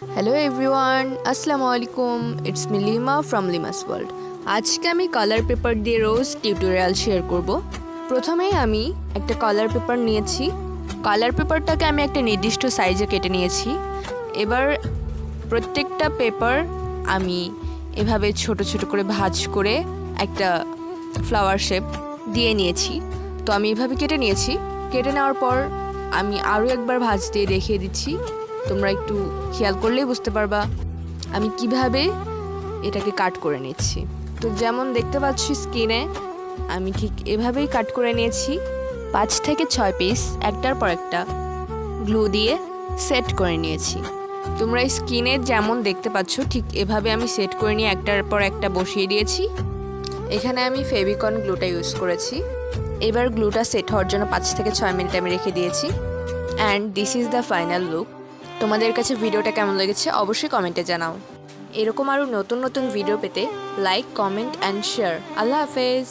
Hello everyone, আসসালামু আলাইকুম। It's me Lima from Lima's world. আজকে আমি কালার পেপার দিয়ে রোজ টিউটোরিয়াল শেয়ার করব। প্রথমেই আমি একটা কালার পেপার নিয়েছি। কালার পেপারটাকে আমি একটা নির্দিষ্ট সাইজে কেটে নিয়েছি। এবার প্রত্যেকটা পেপার আমি এভাবে ছোট ছোট করে ভাঁজ করে একটা ফ্লাওয়ার শেপ দিয়ে নিয়েছি। তো আমি এভাবে কেটে নিয়েছি। কেটে নেওয়ার পর আমি আরও একবার ভাঁজ দিয়ে দেখিয়ে দিচ্ছি। তোমরা একটু খেয়াল করলেই বুঝতে পারবা আমি কিভাবে এটাকে কাট করে নিচ্ছি। তো যেমন দেখতে পাচ্ছি স্ক্রিনে, আমি ঠিক এভাবেই কাট করে নিয়েছি। 5 থেকে 6 পিস একটার পর একটা গ্লু দিয়ে সেট করে নিয়েছি। তোমরা স্ক্রিনে যেমন দেখতে পাচ্ছ ঠিক এভাবে আমি সেট করে নিয়ে একটার পর একটা বসিয়ে দিয়েছি। এখানে আমি ফেভিকন গ্লুটা ইউজ করেছি। এবার গ্লুটা সেট হওয়ার জন্য 5 থেকে 6 মিনিট আমি রেখে দিয়েছি। And this is the final look. তোমাদের কাছে ভিডিওটা কেমন লেগেছে অবশ্যই কমেন্টে জানাও। এরকম আরও নতুন নতুন ভিডিও পেতে লাইক, কমেন্ট অ্যান্ড শেয়ার। আল্লাহ হাফেজ।